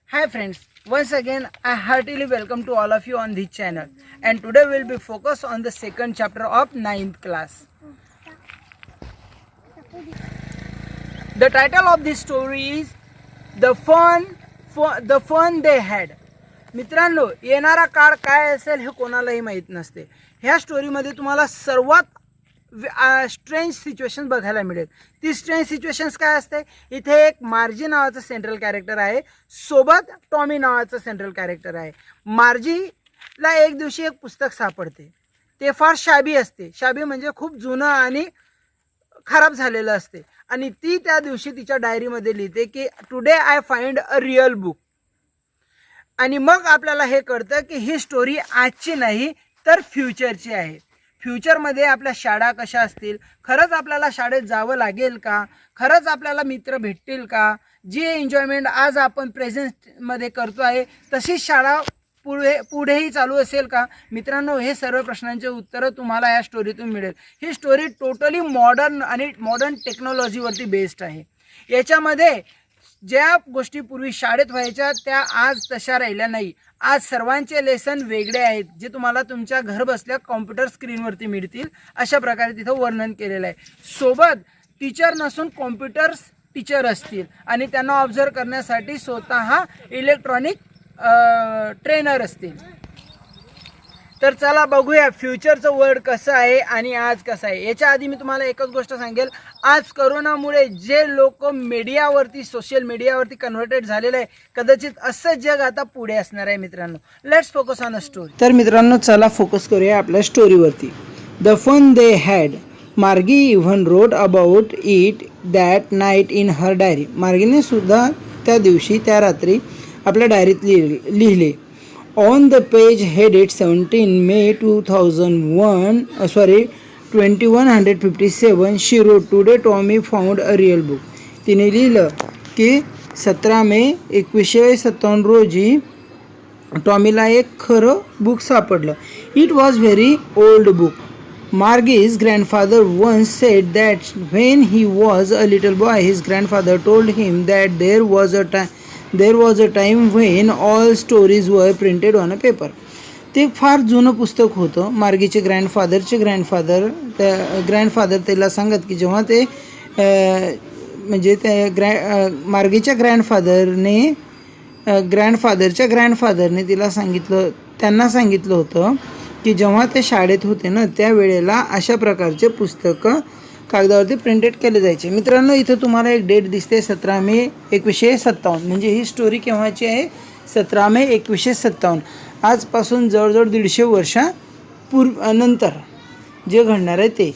Hi friends, once again I heartily welcome to all of you on this channel, and today we will be focused on the second chapter of 9th class. The title of this story is The Fun They Had. मित्रांनो, येणारा काळ काय असेल हे कोणालाही माहीत नसते. ह्या स्टोरीमध्ये तुम्हाला सर्वात स्ट्रेंज सिच्युएशन बघायला मिळेल. ती स्ट्रेंज सिच्युएशन्स काय असते, इथे एक मार्जी नावाचं सेंट्रल कॅरेक्टर आहे, सोबत टॉमी नावाचं सेंट्रल कॅरेक्टर आहे. मार्जीला एक दिवशी एक पुस्तक सापडते. ते फार शाबी असते. शाबी म्हणजे खूप जुनं आणि खराब झालेलं असते. आणि ती त्या दिवशी तिच्या डायरीमध्ये लिहिते की today I find a real book. आणि मग आपल्याला हे कळतं की ही स्टोरी आजची नाही तर फ्युचरची आहे. फ्युचरमध्ये आपल्या शाळा कशा असतील, खरंच आपल्याला शाळेत जावं लागेल का, खरंच आपल्याला मित्र भेटतील का, जी एन्जॉयमेंट आज आपण प्रेझेंटमध्ये करतो आहे तशीच शाळा पुढेही चालू असेल का. मित्रांनो, हे सर्व प्रश्नांचे उत्तरं तुम्हाला या स्टोरीतून मिळेल. ही स्टोरी टोटली मॉडर्न आणि मॉडर्न टेक्नॉलॉजीवरती बेस्ड आहे. याच्यामध्ये ज्या गोष्टी पूर्वी शाळेत व्हायच्या त्या आज तशा राहिल्या नाही. आज सर्वांचे लेसन वेगळे आहेत, जे तुम्हाला तुमच्या घर बसल्या कॉम्प्युटर स्क्रीनवरती मिळतील. अशा प्रकारे तिथं वर्णन केलेलं आहे. सोबत टीचर नसून कॉम्प्युटर्स टीचर असतील आणि त्यांना ऑब्झर्व करण्यासाठी स्वतः इलेक्ट्रॉनिक ट्रेनर असतील. तर चला बघूया फ्युचरचं वर्ल्ड कसं आहे आणि आज कसं आहे. याच्या आधी मी तुम्हाला एकच गोष्ट सांगेल, आज करोनामुळे जे लोक मीडियावरती सोशल मीडियावरती कन्व्हर्टेड झालेलं आहे, कदाचित असं जग आता पुढे असणार आहे. मित्रांनो, let's focus on a story. तर मित्रांनो, चला फोकस करूया आपल्या स्टोरीवरती. The fun they had. Margie even wrote about it that night in her diary. मार्गीने सुद्धा त्या दिवशी त्या रात्री आपल्या डायरीत लिहिले. On the page headed 17 May 2157, she wrote, Today Tommy found a real book. तिने लिहिलं की 17 मे 1957 रोजी टॉमीला एक खरं बुक सापडलं. It was very old book. Margie's grandfather once said that when he was a little boy, his grandfather told him that there was a time when all stories were printed on a paper. ते फार जुनं पुस्तक होतं. मार्गीचे grandfather त्याला सांगत की जेव्हा ते म्हणजे त्या मार्गीच्या ग्रँडफादरने त्यांना सांगितलं होतं की जेव्हा ते शाळेत होते ना, त्यावेळेला अशा प्रकारचे पुस्तकं कागदावरती प्रिंटेड केले जायचे. मित्रांनो, इथं तुम्हाला एक डेट दिसते, 17 मे 1957. म्हणजे ही स्टोरी केव्हाची आहे, 17 मे 1957. आजपासून जवळजवळ 150 वर्षानंतर जे घडणार आहे ते.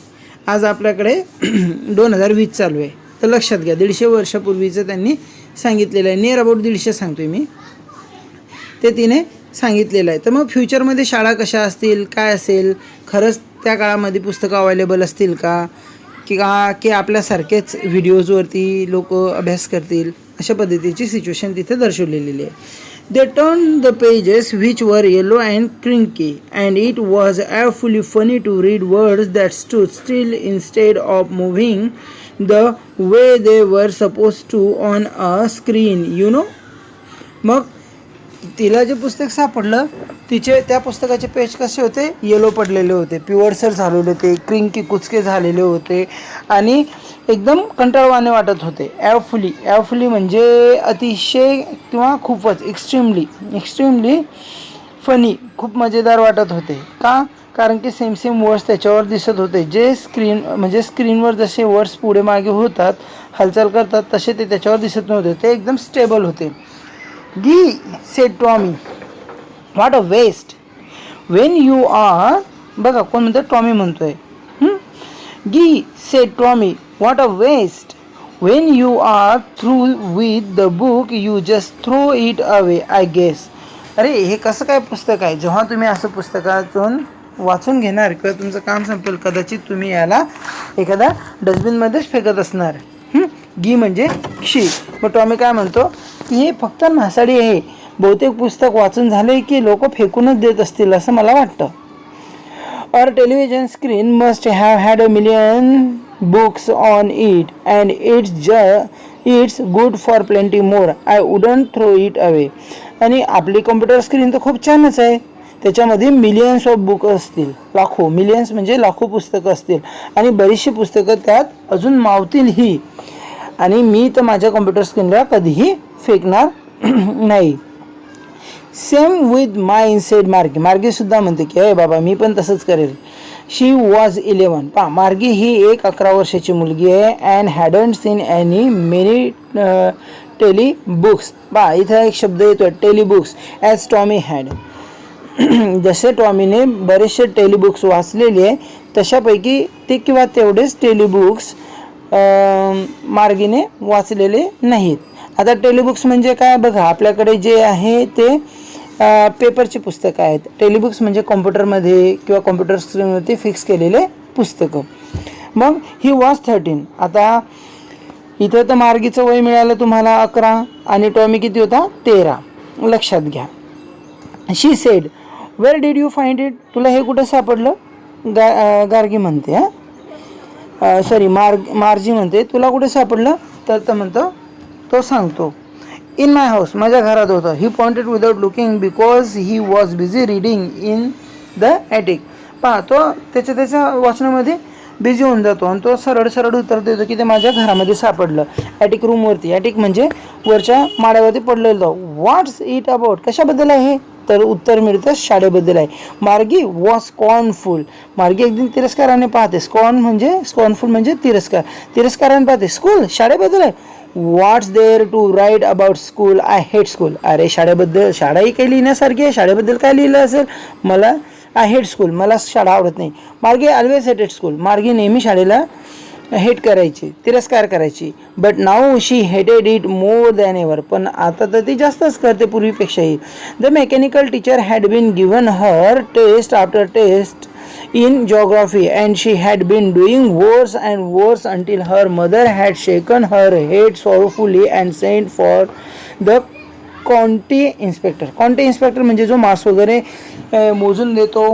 आज आपल्याकडे 2020 चालू आहे, तर लक्षात घ्या 150 वर्षापूर्वीचं त्यांनी सांगितलेलं आहे. नियर अबाउट 150 सांगतोय मी, ते तिने सांगितलेलं आहे. तर मग फ्युचरमध्ये शाळा कशा असतील, काय असेल, खरंच त्या काळामध्ये पुस्तकं अवेलेबल असतील का, की आपल्यासारखेच व्हिडिओजवरती लोक अभ्यास करतील, अशा पद्धतीची सिच्युएशन तिथे दर्शवलेली आहे. They turn the pages which were yellow and crinkly and it was awfully funny to read words that stood still instead of moving the way they were suppose to on a screen, you know. मग तिला जे पुस्तक सापडलं, त्या पुस्तकाचे page कसे होते, yellow पडलेले होते, पिवळसर झालेले होते, क्रिंकी कुचके झालेले होते आणि एकदम कंटाळवाणे वाटत होते. ॲफुली म्हणजे अतिशय किंवा खूपच एक्स्ट्रीमली फनी, खूप मजेदार वाटत होते. का? कारण की सेम वर्ड्स त्याच्यावर दिसत होते. जे स्क्रीनवर जसे वर्ड्स पुढे मागे होतात, हालचाल करतात, तसे ते त्याच्यावर दिसत नव्हते. ते एकदम स्टेबल होते. Gee, said Tommy, what a waste. When you are, बघा कोण म्हणतं, टॉमी म्हणतोय. Gee, said Tommy, what a waste. When you are through with the book, you just throw it away, I guess. अरे हे कसं काय पुस्तक आहे, जेव्हा तुम्ही असं पुस्तकातून वाचून घेणार किंवा तुमचं काम संपेल, कदाचित तुम्ही याला एखाद्या डस्टबिनमध्येच फेकत असणार. गी म्हणजे शी. मग टॉमी काय म्हणतो की हे फक्त नासाडी आहे, बहुतेक पुस्तक वाचून झाले की लोक फेकूनच देत असतील असं मला वाटतं. Our television screen must have had a million books on it, and it's it's good for plenty more, I wouldn't throw it away. आणि आपली कॉम्प्युटर स्क्रीन तर खूप छानच आहे, त्याच्यामध्ये मिलियन्स ऑफ बुक असतील, लाखो, मिलियन्स म्हणजे लाखो पुस्तकं असतील आणि बरीचशी पुस्तकं त्यात अजून मावतीलही. आणि मी तर माझ्या कॉम्प्युटर स्क्रीनला कधीही फेकणार नाही. सेम विथ माय सेड मार्गी. मार्गी सुद्धा म्हणते की अरे बाबा मी पण तसंच करेल. She was 11. पा मार्गी ही एक 11 वर्षाची मुलगी आहे. And hadn't seen any many tele books. पा इथं एक शब्द येतो tele books, as Tommy had. जसे टॉमीने बरेचसे टेलीबुक्स वाचलेले आहे तशापैकी ते किंवा तेवढेच टेलीबुक्स मार्गीने वाचलेले नाहीत. आता टेलीबुक्स म्हणजे काय बघा, आपल्याकडे जे आहे ते पेपरची पुस्तकं आहेत. टेलीबुक्स म्हणजे कॉम्प्युटरमध्ये किंवा कॉम्प्युटर स्क्रीनवरती फिक्स केलेले पुस्तकं. मग ही वॉज 13. आता इथं तर मार्गीचं वय मिळालं तुम्हाला 11 आणि टॉमी किती होता 13. लक्षात घ्या. She said where did you find it. तुला हे कुठं सापडलं. गार्गी म्हणते सॉरी मार्जी म्हणते तुला कुठे सापडलं. तर म्हणतो तो सांगतो इन माय हाऊस, माझ्या घरात होतं. He pointed without looking because he was busy reading in the attic. पहा तो त्याच्या वाचनामध्ये बिझी होऊन जातो आणि तो सरळ उत्तर देतो की ते माझ्या घरामध्ये सापडलं, ॲटिक रूमवरती. ॲटिक म्हणजे वरच्या माळ्यावरती पडलेलं. व्हॉट्स इट अबाउट, कशाबद्दल आहे. तर उत्तर मिळतं शाळेबद्दल आहे. मार्गी वॉज स्कॉर्नफुल. मार्गी अगदी तिरस्काराने पाहते. स्कॉर्नफुल म्हणजे तिरस्काराने पाहते. स्कूल, शाळेबद्दल आहे. What's there to write about school, I hate school. अरे शाळेबद्दल, शाळाही काही लिहिण्यासारखी आहे, शाळेबद्दल काय लिहिलं असेल. मला आय हेट स्कूल, मला शाळा आवडत नाही. मार्गी ऑलवेज हेटेड स्कूल. मार्गी नेहमी शाळेला हेट करायची, तिरस्कार करायची. बट नाऊ शी हेटेड इट मोर दॅन एव्हर. पण आता तर ती जास्तच करते पूर्वीपेक्षाही. The mechanical teacher had been given her test after test in geography and she had been doing worse and worse until her mother had shaken her head sorrowfully and sent for the county inspector. county inspector म्हणजे जो marks वगैरे मोजून देतो,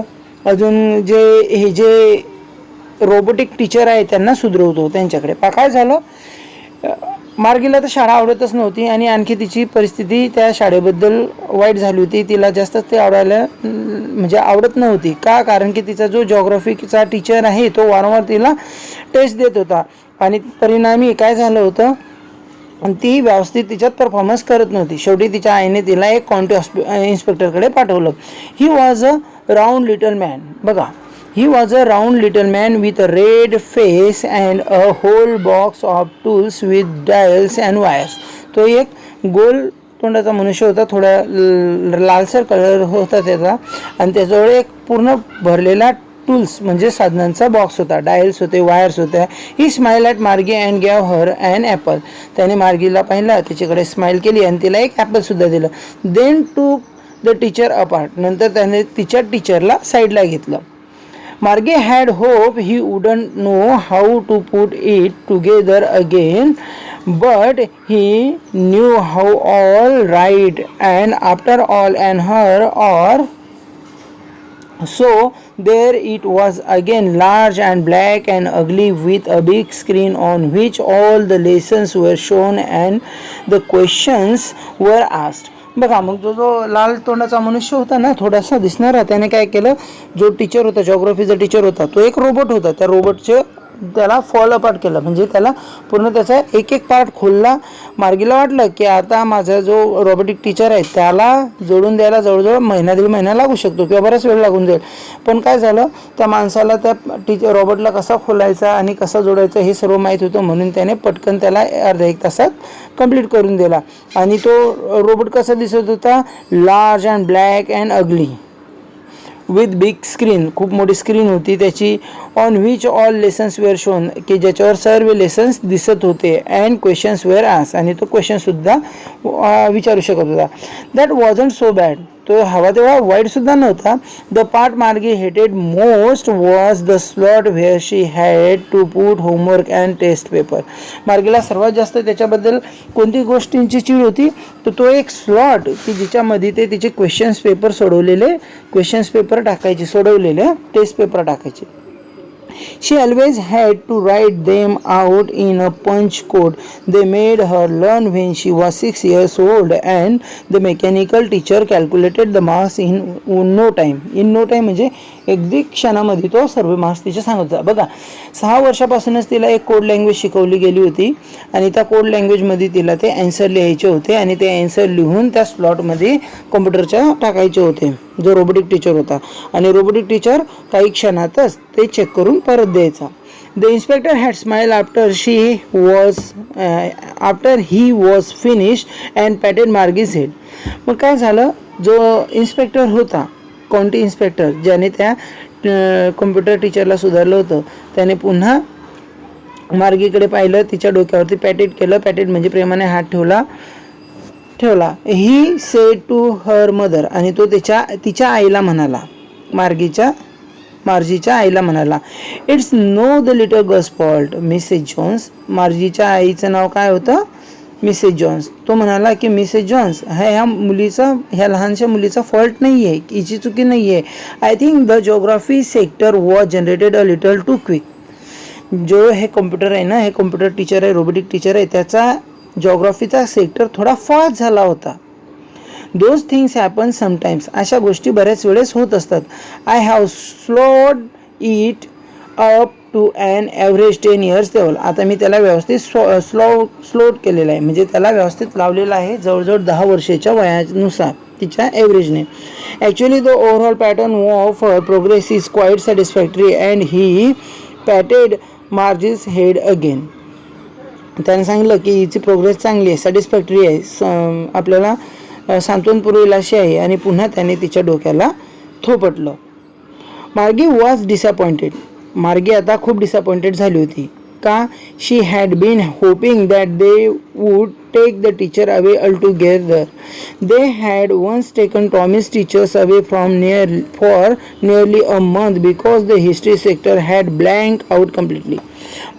अजून जे robotic teacher आहे त्यांना सुधरवतो त्यांच्याकडे. काय झालं, मार्गीला तर शाळा आवडतच नव्हती आणि आणखी तिची परिस्थिती त्या शाळेबद्दल वाईट झाली होती. तिला जास्तच ते आवडत नव्हती. का, कारण की तिचा जो जॉग्राफीचा टीचर आहे तो वारंवार तिला टेस्ट देत होता आणि परिणामी काय झालं होतं, ती व्यवस्थित तिच्यात परफॉर्मन्स करत नव्हती. शेवटी तिच्या आईने तिला एक काउंटी इन्स्पेक्टरकडे पाठवलं. He was a round little man. बघा, he was a round little man with a red face and a whole box of tools with dials and wires. तो एक गोल तोंडाचा मनुष्य होता, थोडा लालसर कलर होता त्याचा आणि त्याजवळ एक पूर्ण भरलेला टूल्स म्हणजे साधनांचा बॉक्स होता, डायल्स होते, वायर्स होत्या. ही स्माइल ॲट मार्गी and gave her and Apple. त्याने मार्गीला पाहिलं, त्याच्याकडे स्माइल केली आणि तिला एक ॲपलसुद्धा दिलं. Then to the teacher apart. नंतर त्याने तिच्या टीचरला साईडला घेतलं. Margie had hoped he wouldn't know how to put it together again, but he knew how all right, and after all and her or so there it was again, large and black and ugly, with a big screen on which all the lessons were shown and the questions were asked. बघा, मग जो लाल तोंडाचा मनुष्य होता ना, थोडासा दिसणारा, त्याने काय केलं, जो टीचर होता, जॉग्राफीचा टीचर होता, तो एक रोबोट होता. त्या रोबोटचे त्याला फॉल अपार्ट केलं, म्हणजे त्याला पूर्ण त्याचा एक पार्ट खोलला. मार्गीला वाटलं की आता माझा जो रोबोटिक टीचर आहे त्याला जोडून द्यायला जवळजवळ दीड महिना लागू शकतो किंवा बराच वेळ लागून जाईल. पण काय झालं, त्या माणसाला त्या रोबोटला कसा खोलायचा आणि कसा जोडायचा हे सर्व माहीत होतं, म्हणून त्याने पटकन त्याला अर्ध्या एक तासात कंप्लीट करून दिला. आणि तो रोबोट कसा दिसत होता, large and black and ugly with big screen. खूप मोठी स्क्रीन होती त्याची. On which all lessons were shown, की ज्याच्यावर सर्व लेसन्स दिसत होते. अँड क्वेश्चन्स वेअर आस्क्ड, आणि तो क्वेश्चनसुद्धा विचारू शकत होता. दॅट वॉजंट सो बॅड, तो हवा तेव्हा वाईटसुद्धा नव्हता. The part Margie hated most was the slot where she had to put homework and test paper. मार्गीला सर्वात जास्त त्याच्याबद्दल कोणती गोष्टींची चीड होती, तर तो एक स्लॉट की जिच्यामध्ये ते तिचे क्वेश्चन्स पेपर टाकायचे, सोडवलेले टेस्ट पेपर टाकायचे. She always had to write them out in a punch code. They made her learn when she was 6 years old, and the mechanical teacher calculated the marks in no time. In no time म्हणजे अगदी क्षणामध्ये तो सर्व marks तिचे सांगत होता. बघा, 6 वर्षापासूनच तिला एक कोड लँग्वेज शिकवली गेली होती आणि त्या कोड लँग्वेजमध्ये तिला ते ॲन्सर लिहायचे होते आणि ते ॲन्सर लिहून त्या स्लॉटमध्ये कॉम्प्युटरच्या टाकायचे होते, जो रोबोटिक टीचर होता. आणि रोबोटिक टीचर काही क्षणातच ते चेक करून परत द्यायचा. The inspector had smiled after he was finished and patted Margie's head. मग काय झालं, जो इन्स्पेक्टर होता, काउंटी इन्स्पेक्टर, ज्याने त्या कॉम्प्युटर टीचरला सुधारलं होतं, त्याने पुन्हा मार्गीकडे पाहिलं, तिच्या डोक्यावरती पॅटेट केलं. पॅटेट म्हणजे प्रेमाने हात ठेवला. He said to her mother, आणि तो तिच्या आईला म्हणाला, मार्जीच्या आईला म्हणाला, it's no the little girl's fault Mrs Jones. मार्जीच्या आईचं नाव काय होतं? Mrs Jones. तो म्हणाला की मिसेस जॉन्स, ह्या लहानशा मुलीचा फॉल्ट नाही आहे, हिची चुकी नाही आहे. I think the geography sector was generated a little too quick. जो हे कॉम्प्युटर आहे ना, हे कॉम्प्युटर टीचर आहे, रोबोटिक टीचर आहे, त्याचा जिओग्राफीचा सेक्टर थोडा फास्ट झाला होता. Those things happen sometimes. अशा गोष्टी बऱ्याच वेळेस होत असतात. I have slowed it up to an average 10 years level. आता मी त्याला व्यवस्थित स्लोड केलेलं आहे, म्हणजे त्याला व्यवस्थित लावलेलं आहे जवळजवळ 10 वर्षाच्या वयानुसार तिच्या ॲव्हरेजने. Actually the overall pattern of progress is quite satisfactory and he patted Margie's head again. त्याने सांगितलं की हिची प्रोग्रेस चांगली आहे, सॅटिस्फॅक्टरी आहे, आपल्याला सांत्वन पुरवेल अशी आहे, आणि पुन्हा त्याने तिच्या डोक्याला थोपटलं. मार्गी वॉज डिसअपॉइंटेड. मार्गी आता खूप डिसअपॉइंटेड झाली होती. का? She had been hoping that they would take the teacher away altogether. They had once taken Tommy's teachers away from for nearly a month because the history sector had blanked out completely.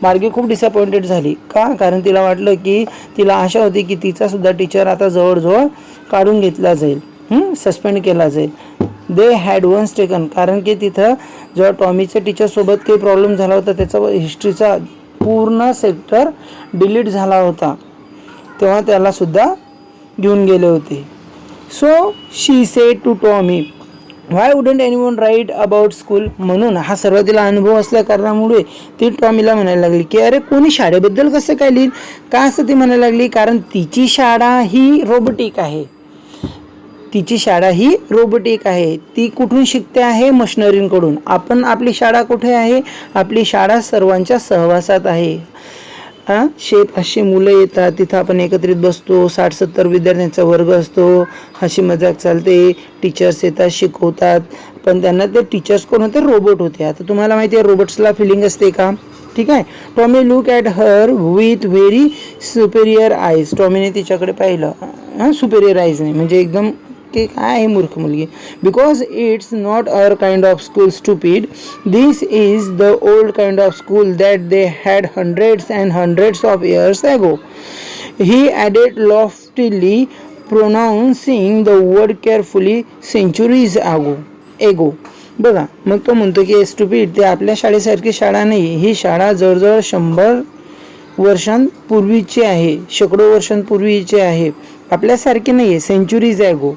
मार्गी खूप disappointed झाली. का? कारण तिला वाटलं की तिला आशा होती की तिचा सुद्धा टीचर आता जवळजवळ काढून घेतला जाईल, सस्पेंड केला जाईल. दे हॅड वन्स टेकन, कारण की तिथं जेव्हा टॉमीच्या टीचरसोबत काही प्रॉब्लेम झाला होता, त्याचा हिस्ट्रीचा पूर्ण सेक्टर डिलीट झाला होता, तेव्हा त्याला सुद्धा घेऊन गेले होते. So she said to Tommy, why wouldn't anyone write about school. म्हणून हा सर्व तिला अनुभव असल्या कारणामुळे ती टॉमीला म्हणायला लागली की अरे कोणी शाळेबद्दल कसं काय लिहिल. का असं ती म्हणायला लागली? कारण तिची शाळा ही रोबोटिक आहे. ती कुठून शिकते आहे? मशिनरींकडून. आपली शाळा कुठे आहे? आपली शाळा सर्वांच्या सहवासात आहे. 100-500 मुलं येतात, तिथं आपण एकत्रित बसतो, 60-70 विद्यार्थ्यांचा वर्ग असतो, हशी मजाक चालते, टीचर्स येतात, शिकवतात, पण त्यांना ते टीचर्स कोण होते? रोबोट होते. आता तुम्हाला माहिती आहे रोबोट्सला फिलिंग असते का? ठीक आहे. Tommy look at her with very superior eyes. टॉमीने तिच्याकडे पाहिलं, सुपेरियर आईज नाही म्हणजे एकदम की काय आहे मूर्ख मुलगी. Because it's not our kind of school stupid, this is the old kind of school that they had hundreds and hundreds of years ago. He added loftily, pronouncing the word carefully, centuries ago. बघा, मग तो म्हणतो की stupid, ते आपल्या शाळेसारखी शाळा नाही, ही शाळा जवळजवळ 100 वर्षांपूर्वीची आहे, शेकडो वर्षांपूर्वीची आहे, आपल्यासारखी नाही आहे, centuries ago.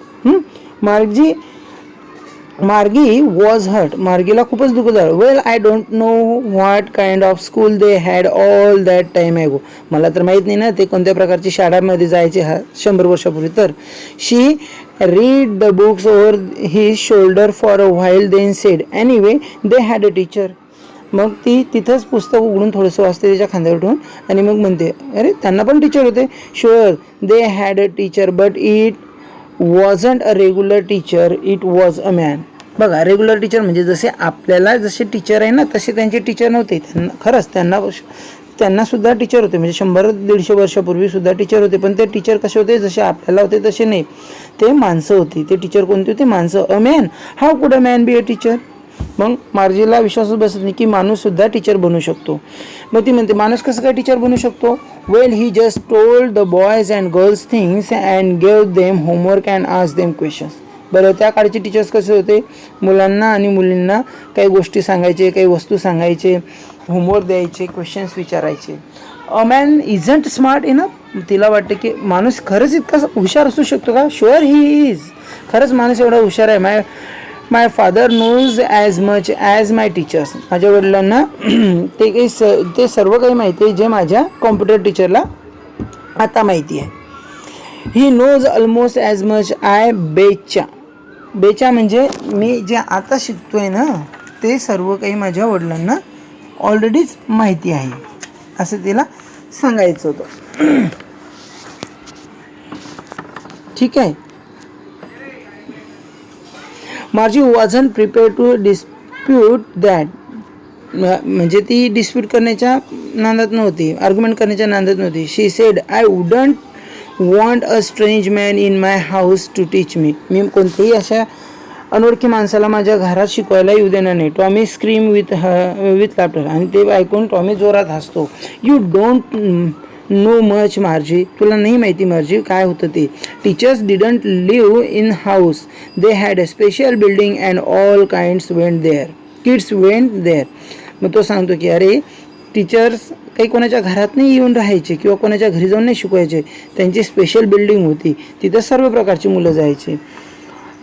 Margie was hurt. मार्गीला खूपच दुःख झालं. Well, I don't know what kind of school they had all that time ago. मला तर माहीत नाही ना ते कोणत्या प्रकारची शाळांमध्ये जायचे 100 वर्षापूर्वी. तर she read the books over his shoulder for a while, then said, anyway they had a teacher. मग ती तिथंच पुस्तक उघडून थोडंसं वाचते तिच्या खांद्यावर ठेवून, आणि मग म्हणते अरे त्यांना पण टीचर होते. Sure they had a teacher, but it wasn't a regular teacher, it was a man. बघा, रेग्युलर टीचर म्हणजे जसे आपल्याला जसे टीचर आहे ना तसे त्यांचे टीचर नव्हते. खरंच त्यांना सुद्धा टीचर होते, म्हणजे 100-150 वर्षापूर्वी सुद्धा टीचर होते, पण ते टीचर कसे होते? जसे आपल्याला होते तसे नाही, ते माणसं होती. ते टीचर कोणते होते? माणसं. अ मॅन, हाऊ कुड a man be a teacher. मग मार्जीला विश्वासच बसत नाही की माणूस सुद्धा टीचर बनू शकतो. मग ती म्हणते माणूस कसं काय टीचर बनू शकतो? Well, he just told the boys and girls things and gave them homework and asked them questions. बरं, त्या काळचे टीचर्स कसे होते, मुलांना आणि मुलींना काही गोष्टी सांगायचे, काही वस्तू सांगायचे, होमवर्क द्यायचे, क्वेश्चन्स विचारायचे. A man isn't smart enough. तिला वाटतं की माणूस खरंच इतका हुशार असू शकतो का? Sure he is. खरंच माणूस एवढा हुशार आहे. My father knows as much as my teachers. माझ्या वडिलांना ते सर्व काही माहिती आहे जे माझ्या कॉम्प्युटर टीचरला आता माहिती आहे. He knows almost as much I betcha. Betcha म्हणजे मी जे आता शिकतोय ना ते सर्व काही माझ्या वडिलांना ऑलरेडीच माहिती आहे असं तिला सांगायचं होतं. ठीक आहे. Margie wasn't prepare to dispute that. म्हणजे ती डिस्प्यूट करण्याच्या नादात नव्हती, आर्ग्युमेंट करण्याच्या नादात नव्हती. She said I wouldn't want a strange man in my house to teach me. मी कोणत्याही अशा अनोळखी माणसाला माझ्या घरात शिकवायला येऊ देणार नाही. Tommy scream with laughter. आणि ते ऐकून टॉमी जोरात हसतो. You don't know much Margie. तुला नाही माहिती मार्जी काय होतं ते. Teachers didn't live in house. They had a special building and all kinds went there. Kids went there. मग तो सांगतो की अरे टीचर्स काही कोणाच्या घरात नाही येऊन राहायचे किंवा कोणाच्या घरी जाऊन नाही शिकवायचे. त्यांची स्पेशल बिल्डिंग होती, तिथं सर्व प्रकारची मुलं जायची.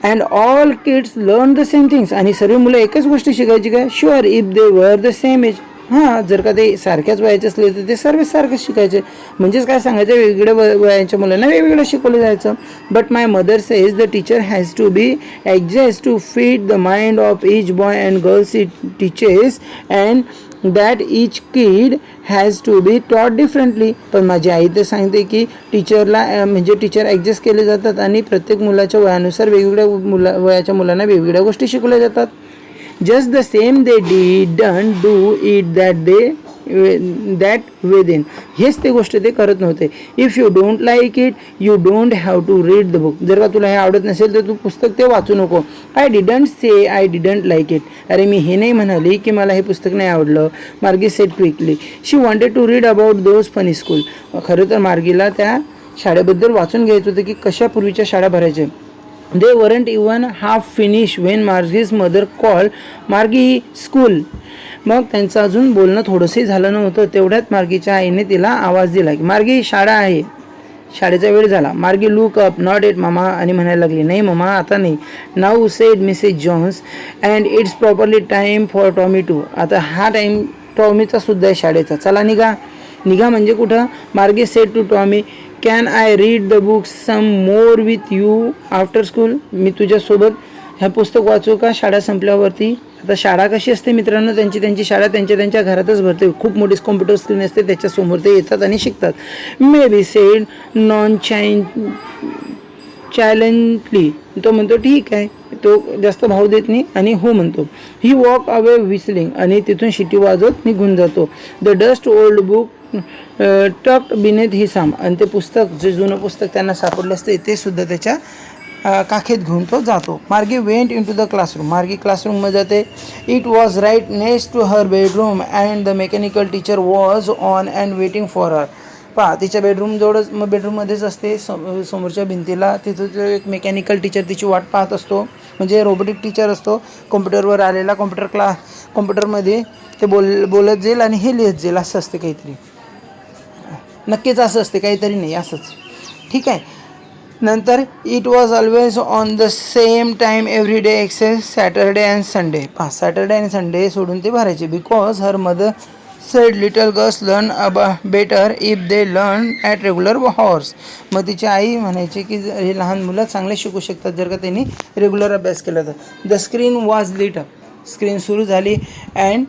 And all kids learn the same things. आणि सर्व मुलं एकच गोष्ट शिकायची का? Sure if they were the same age. हां, जर का ते सारख्याच वयाचे असले तर ते सर्व सारखंच शिकायचे. म्हणजेच काय सांगायचं, वेगवेगळ्या वयाच्या मुलांना वेगवेगळं शिकवलं जायचं. But my mother says the teacher has to be adjust to fit the mind of each boy and girls it teaches and that each kid has to be taught differently. पण माझी आई तर सांगते की टीचरला म्हणजे टीचर ॲडजस्ट केले जातात आणि प्रत्येक मुलाच्या वयानुसार वेगवेगळ्या वयाच्या मुलांना वेगवेगळ्या गोष्टी शिकवल्या जातात. Just the same they didn't do it that way then. हेच ते गोष्ट ते करत नव्हते. If you don't like it you don't have to read the book. जर का तुला हे आवडत नसेल तर तू पुस्तक ते वाचू नको. I didn't say I didn't like it. अरे मी हे नाही म्हणाली की मला हे पुस्तक नाही आवडलं. Margie said quickly. She wanted to read about those funny school. खरं तर मार्गीला त्या शाळेबद्दल वाचून घ्यायचं होतं की कशा पूर्वीच्या शाळा भरायच्या. They weren't even half finished when Margie's mother called Margie school. मग त्यांचं अजून बोलणं थोडंसंही झालं नव्हतं तेवढ्यात मार्गीच्या आईने तिला आवाज दिला की मार्गी शाळा आहे, शाळेचा वेळ झाला. मार्गी लुक अप. नॉट एट मामा. आणि म्हणायला लागली नाही मामा आता नाही. Now said Mrs Jones and it's properly time for Tommy too. आता हा टाईम टॉमीचा सुद्धा आहे शाळेचा. चला निघा. निघा म्हणजे कुठं? Margie said to Tommy can I read the books some more with you after school. मी तुझ्यासोबत ह्या पुस्तक वाचू का शाळा संपल्यावरती. आता शाळा कशी असते मित्रांनो, त्यांची शाळा त्यांच्या घरातच भरते. खूप मोठी कॉम्प्युटर स्क्रीन असते, त्याच्यासमोर ते येतात आणि शिकतात. Maybe said nonchalantly. तो म्हणतो ठीक आहे. तो जास्त भाव देत नाही आणि हो म्हणतो. He walk away whistling. आणि तिथून शिटी वाजवत निघून जातो. The dust old book tucked beneath his arm. आणि ते पुस्तक, जे जुनं पुस्तक त्यांना सापडलं असते ते सुद्धा त्याच्या काखेत घेऊन तो जातो. Margie went into the classroom. Margie क्लासरूममध्ये जाते. It was right next to her bedroom and the mechanical teacher was on and waiting for her. पहा, तिच्या बेडरूमजवळच, मग बेडरूममध्येच असते समोरच्या भिंतीला. तिथं एक मेकॅनिकल टीचर तिची वाट पाहत असतो. म्हणजे रोबोटिक टीचर असतो कॉम्प्युटरवर आलेला. कॉम्प्युटरमध्ये ते बोलत जाईल आणि हे लिहित जाईल. असं असते काहीतरी. नक्कीच असं असते, काहीतरी नाही असंच. ठीक आहे. नंतर it was always on the same time every day except Saturday and Sunday. Saturday आणि संडे सोडून ते भरायचे. Because her mother said little girls learn better if they learn at regular hours. मग तिची आई म्हणायची की हे लहान मुलं चांगले शिकू शकतात जर का त्यांनी रेग्युलर अभ्यास केला तर. The screen was lit up. Screen सुरू झाली. And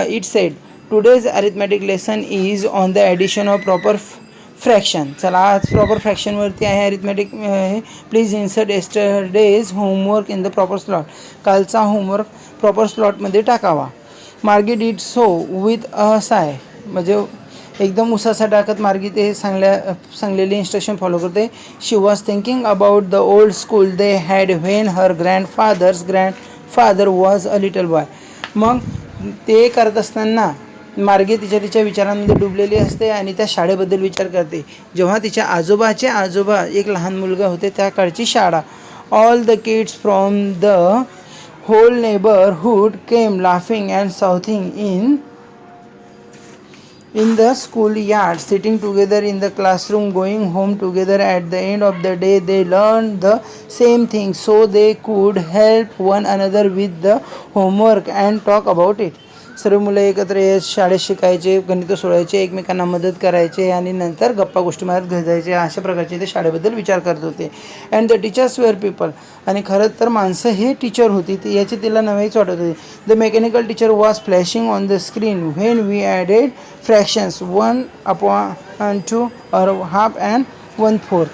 it said today's arithmetic lesson is on the addition of proper fraction. चला आज प्रॉपर फ्रॅक्शनवरती आहे arithmetic. Please insert yesterday's homework in the proper slot. कालचा होमवर्क प्रॉपर स्लॉटमध्ये टाकावा. मार्गी डीड सो विथ अ साय. म्हणजे एकदम उसासा टाकत मार्गी ते सांगलेली इन्स्ट्रक्शन फॉलो करते. She was thinking about the old school they had when her grandfather was a little boy. मग ते करत असताना मार्गी तिच्या विचारांमध्ये डुबलेली असते आणि त्या शाळेबद्दल विचार करते जेव्हा तिच्या आजोबा एक लहान मुलगा होते त्या काळची शाळा. All the kids from the whole neighborhood came laughing and shouting in the schoolyard, sitting together in the classroom, going home together. At the end of the day, they learned the same thing so they could help one another with the homework and talk about it. सर्व मुलं एकत्र येत शाळेत शिकायचे, गणित सोडवायचे, एकमेकांना मदत करायचे आणि नंतर गप्पा गोष्टी मारत घरी जायचे. अशा प्रकारचे ते शाळेबद्दल विचार करत होते. And the teachers were people, आणि खरं तर माणसं हे टीचर होती. ती याची तिला नव्हेच वाटत होती. The mechanical teacher was flashing on the screen when we added fractions 1/2 or half and 1/4.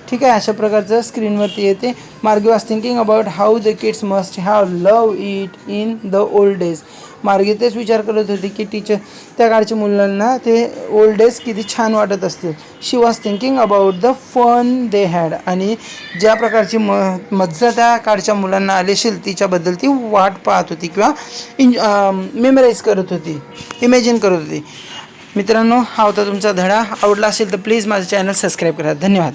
ठीक आहे, अशा प्रकारचं स्क्रीनवरती येते. मार्गी was thinking about how the kids must have love it in the old days. मार्गी तेच विचार करत होती की त्या काळच्या मुलांना ते ओल्ड डेज किती छान वाटत असतील. She was thinking about the fun they had, आणि ज्या प्रकारची मजा त्या काळच्या मुलांना आली असेल तिच्याबद्दल ती वाट पाहत होती किंवा मेमराईज करत होती, इमॅजिन करत होती. मित्रांनो, हा होता तुमचा धडा. आवडला असेल तर प्लीज माझं चॅनल सबस्क्राईब करा. धन्यवाद.